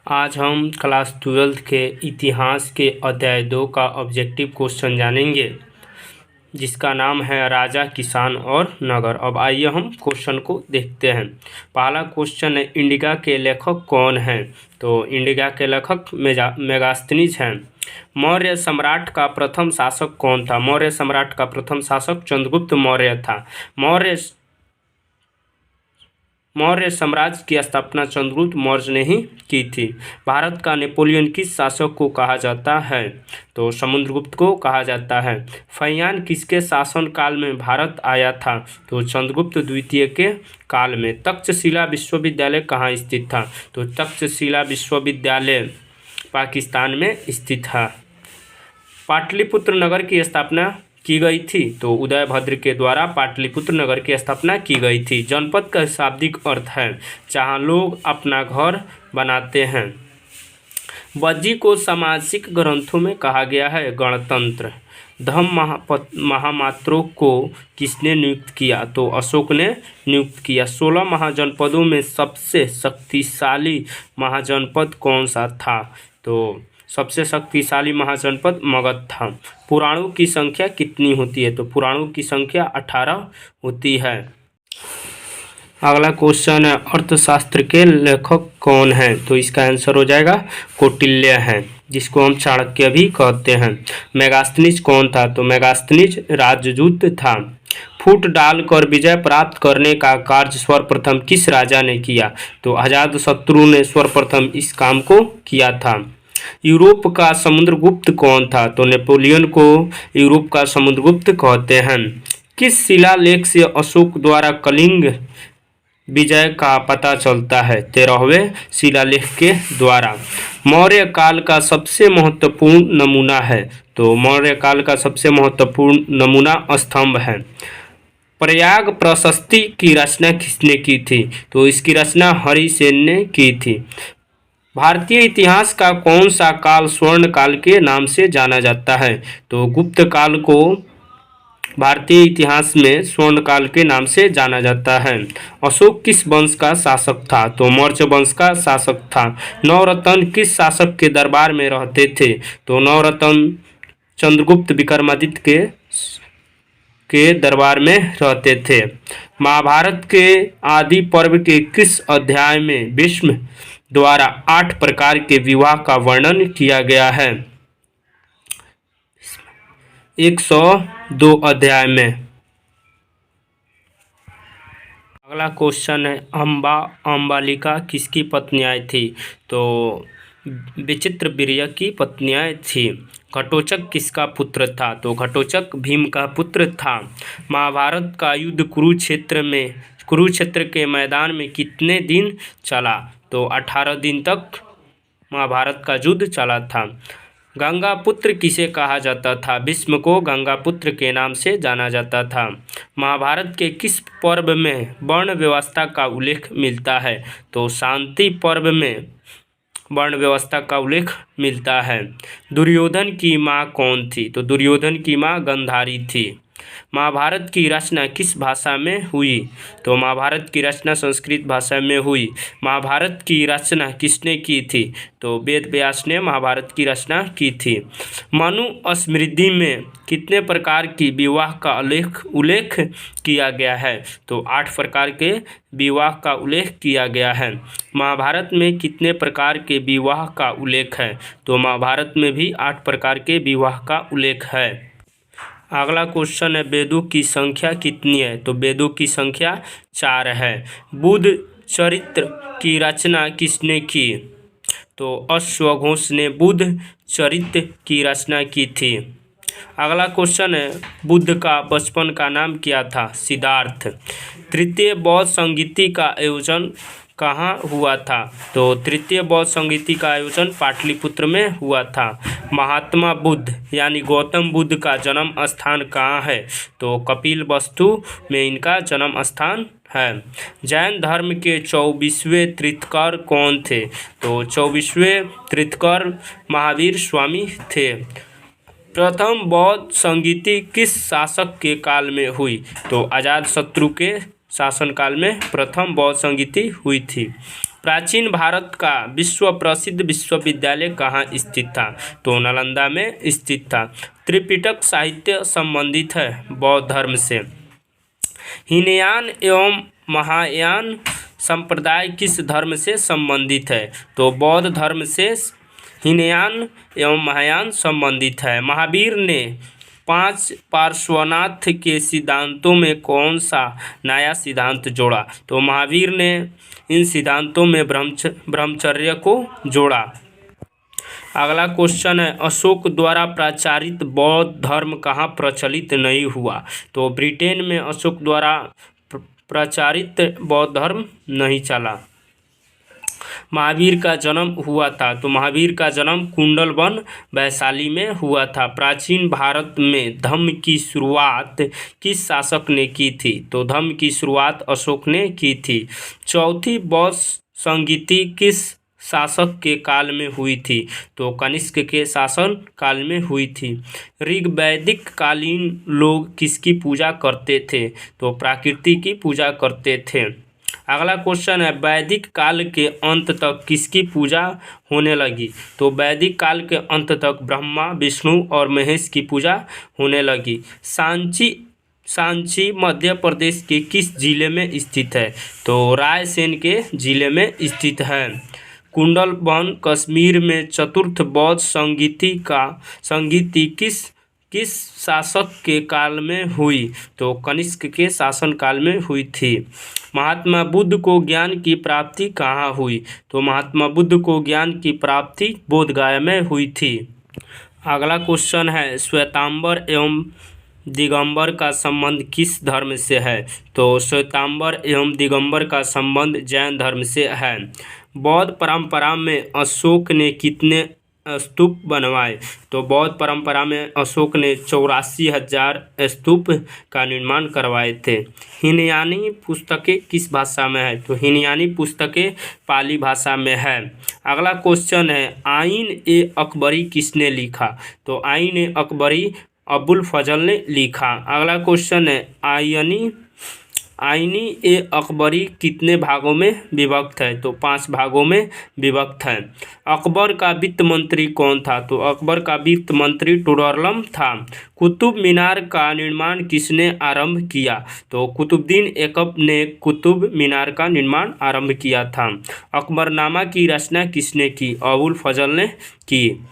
आज हम क्लास 12 के इतिहास के अध्याय 2 का ऑब्जेक्टिव क्वेश्चन जानेंगे, जिसका नाम है राजा, किसान और नगर। अब आइए हम क्वेश्चन को देखते हैं। पहला क्वेश्चन है, इंडिका के लेखक कौन हैं? तो इंडिका के लेखक मेगास्थनीज हैं। मौर्य सम्राट का प्रथम शासक कौन था? मौर्य सम्राट का प्रथम शासक चंद्रगुप्त मौर्य था। मौर्य साम्राज्य की स्थापना चंद्रगुप्त मौर्य ने ही की थी। भारत का नेपोलियन किस शासक को कहा जाता है? तो समुद्रगुप्त को कहा जाता है। फहियान किसके शासन काल में भारत आया था? तो चंद्रगुप्त द्वितीय के काल में। तक्षशिला विश्वविद्यालय कहाँ स्थित था? तो तक्षशिला विश्वविद्यालय पाकिस्तान में स्थित है। पाटलिपुत्र नगर की स्थापना की गई थी? तो उदयभद्र के द्वारा पाटलिपुत्र नगर की स्थापना की गई थी। जनपद का शाब्दिक अर्थ है जहाँ लोग अपना घर बनाते हैं। बज्जी को सामाजिक ग्रंथों में कहा गया है गणतंत्र। धम्म महामात्रों को किसने नियुक्त किया? तो अशोक ने नियुक्त किया। 16 महाजनपदों में सबसे शक्तिशाली महाजनपद कौन सा था? तो सबसे शक्तिशाली महाजनपद मगध था। पुराणों की संख्या कितनी होती है? तो पुराणों की संख्या 18 होती है। अगला क्वेश्चन है, अर्थशास्त्र के लेखक कौन हैं? तो इसका आंसर हो जाएगा कौटिल्य है, जिसको हम चाणक्य भी कहते हैं। मेगास्थनीज कौन था? तो मेगास्थनीज राजदूत था। फूट डालकर विजय प्राप्त करने का कार्य सर्वप्रथम किस राजा ने किया? तो अजातशत्रु ने सर्वप्रथम इस काम को किया था। यूरोप का समुद्रगुप्त कौन था? तो नेपोलियन को यूरोप का समुद्रगुप्त कहते हैं। किस शिलालेख से अशोक द्वारा कलिंग विजय का पता चलता है? 13वें शिलालेख के द्वारा। मौर्य काल का सबसे महत्वपूर्ण नमूना है? तो मौर्य काल का सबसे महत्वपूर्ण नमूना स्तंभ है। प्रयाग प्रशस्ति की रचना किसने की थी? तो इसकी रचना हरिसेन ने की थी। भारतीय इतिहास का कौन सा काल स्वर्ण काल के नाम से जाना जाता है? तो गुप्त काल को भारतीय इतिहास में स्वर्ण काल के नाम से जाना जाता है। अशोक किस वंश का शासक था? तो मौर्य वंश का शासक था। नवरत्न किस शासक के दरबार में रहते थे? तो नवरत्न चंद्रगुप्त विक्रमादित्य के दरबार में रहते थे। महाभारत के आदि पर्व के किस अध्याय में भीष्म द्वारा 8 प्रकार के विवाह का वर्णन किया गया है? 102 अध्याय में। अगला क्वेश्चन है, अंबालिका किसकी पत्नियां थी? तो विचित्र वीर्य की पत्नियां थी। घटोत्कच किसका पुत्र था? तो घटोत्कच भीम का पुत्र था। महाभारत का युद्ध कुरुक्षेत्र के मैदान में कितने दिन चला? तो 18 दिन तक महाभारत का युद्ध चला था। गंगा पुत्र किसे कहा जाता था? भीष्म को गंगा पुत्र के नाम से जाना जाता था। महाभारत के किस पर्व में वर्ण व्यवस्था का उल्लेख मिलता है? तो शांति पर्व में वर्ण व्यवस्था का उल्लेख मिलता है। दुर्योधन की माँ कौन थी? तो दुर्योधन की माँ गांधारी थी। महाभारत की रचना किस भाषा में हुई? तो महाभारत की रचना संस्कृत भाषा में हुई। महाभारत की रचना किसने की थी? तो वेद व्यास ने महाभारत की रचना की थी। मनु स्मृति में कितने प्रकार की विवाह का उल्लेख किया गया है? तो 8 प्रकार के विवाह का उल्लेख किया गया है। महाभारत में कितने प्रकार के विवाह का उल्लेख है? तो महाभारत में भी 8 प्रकार के विवाह का उल्लेख है। अगला क्वेश्चन है, वेदों की संख्या कितनी है? तो वेदों की संख्या 4 है। बुद्ध चरित्र की रचना किसने की? तो अश्वघोष ने बुद्ध चरित्र की रचना की थी। अगला क्वेश्चन है, बुद्ध का बचपन का नाम क्या था? सिद्धार्थ। तृतीय बौद्ध संगीति का आयोजन कहाँ हुआ था? तो तृतीय बौद्ध संगीति का आयोजन पाटलिपुत्र में हुआ था। महात्मा बुद्ध यानी गौतम बुद्ध का जन्म स्थान कहाँ है? तो कपिलवस्तु में इनका जन्म स्थान है। जैन धर्म के 24वें तीर्थंकर कौन थे? तो 24वें तीर्थंकर महावीर स्वामी थे। प्रथम बौद्ध संगीति किस शासक के काल में हुई? तो अजातशत्रु के शासनकाल में प्रथम बौद्ध संगीति हुई थी। प्राचीन भारत का विश्व प्रसिद्ध विश्वविद्यालय कहाँ स्थित था? तो नालंदा में स्थित था। त्रिपिटक साहित्य संबंधित है बौद्ध धर्म से। हीनयान एवं महायान संप्रदाय किस धर्म से संबंधित है? तो बौद्ध धर्म से हीनयान एवं महायान संबंधित है। महावीर ने 5 पार्श्वनाथ के सिद्धांतों में कौन सा नया सिद्धांत जोड़ा? तो महावीर ने इन सिद्धांतों में ब्रह्मचर्य को जोड़ा। अगला क्वेश्चन है, अशोक द्वारा प्रचारित बौद्ध धर्म कहाँ प्रचलित नहीं हुआ? तो ब्रिटेन में अशोक द्वारा प्रचारित बौद्ध धर्म नहीं चला। महावीर का जन्म हुआ था? तो महावीर का जन्म कुंडलवन वैशाली में हुआ था। प्राचीन भारत में धम्म की शुरुआत किस शासक ने की थी? तो धम्म की शुरुआत अशोक ने की थी। चौथी बौद्ध संगीति किस शासक के काल में हुई थी? तो कनिष्क के शासन काल में हुई थी। ऋग्वैदिक कालीन लोग किसकी पूजा करते थे? तो प्रकृति की पूजा करते थे। अगला क्वेश्चन है, वैदिक काल के अंत तक किसकी पूजा होने लगी? तो वैदिक काल के अंत तक ब्रह्मा, विष्णु और महेश की पूजा होने लगी। सांची मध्य प्रदेश के किस जिले में स्थित है? तो रायसेन के जिले में स्थित है। कुंडलवन कश्मीर में चतुर्थ बौद्ध संगीति किस शासक के काल में हुई? तो कनिष्क के शासन काल में हुई थी। महात्मा बुद्ध को ज्ञान की प्राप्ति कहाँ हुई? तो महात्मा बुद्ध को ज्ञान की प्राप्ति बोधगया में हुई थी। अगला क्वेश्चन है, श्वेतांबर एवं दिगंबर का संबंध किस धर्म से है? तो श्वेतांबर एवं दिगंबर का संबंध जैन धर्म से है। बौद्ध परंपरा में अशोक ने कितने स्तूप बनवाए? तो बौद्ध परंपरा में अशोक ने 84,000 स्तूप का निर्माण करवाए थे। हीनयानी पुस्तकें किस भाषा में है? तो हीनयानी पुस्तकें पाली भाषा में है। अगला क्वेश्चन है, आइन ए अकबरी किसने लिखा? तो आइन ए अकबरी अबुल फजल ने लिखा। अगला क्वेश्चन है, आईनी ए अकबरी कितने भागों में विभक्त है? तो 5 भागों में विभक्त है। अकबर का वित्त मंत्री कौन था? तो अकबर का वित्त मंत्री टुडरलम था। कुतुब मीनार का निर्माण किसने आरंभ किया? तो कुतुबुद्दीन ऐबक ने कुतुब मीनार का निर्माण आरंभ किया था। अकबरनामा की रचना किसने की? अबुल फजल ने की।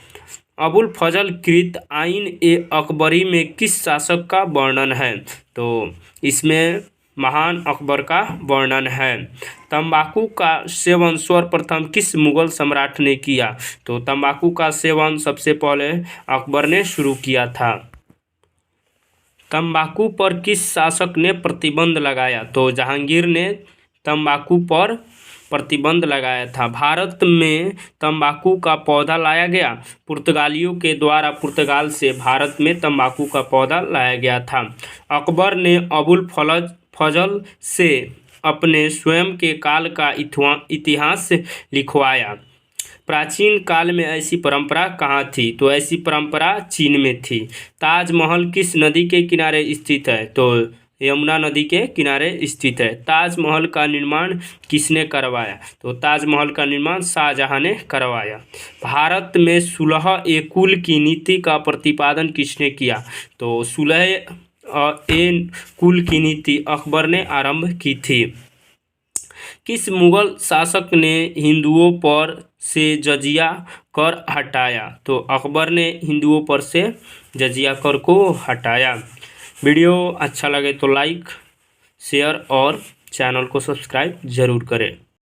अबुल फजल कृत आइन ए अकबरी में किस शासक का वर्णन है? तो इसमें महान अकबर का वर्णन है। तंबाकू का सेवन सर्वप्रथम किस मुगल सम्राट ने किया? तो तंबाकू का सेवन सबसे पहले अकबर ने शुरू किया था। तंबाकू पर किस शासक ने प्रतिबंध लगाया? तो जहांगीर ने तंबाकू पर प्रतिबंध लगाया था। भारत में तंबाकू का पौधा लाया गया। पुर्तगालियों के द्वारा पुर्तगाल से भारत में तंबाकू का पौधा लाया गया था। अकबर ने अबुल फजल से अपने स्वयं के काल का इतिहास लिखवाया। प्राचीन काल में ऐसी परंपरा कहाँ थी? तो ऐसी परंपरा चीन में थी। ताजमहल किस नदी के किनारे स्थित है? तो यमुना नदी के किनारे स्थित है। ताजमहल का निर्माण किसने करवाया? तो ताजमहल का निर्माण शाहजहां ने करवाया। भारत में सुलह ए कुल की नीति का प्रतिपादन किसने किया? तो सुलह ए कुल की नीति अकबर ने आरंभ की थी। किस मुगल शासक ने हिंदुओं पर से जजिया कर हटाया? तो अकबर ने हिंदुओं पर से जजिया कर को हटाया। वीडियो अच्छा लगे तो लाइक, शेयर और चैनल को सब्सक्राइब ज़रूर करें।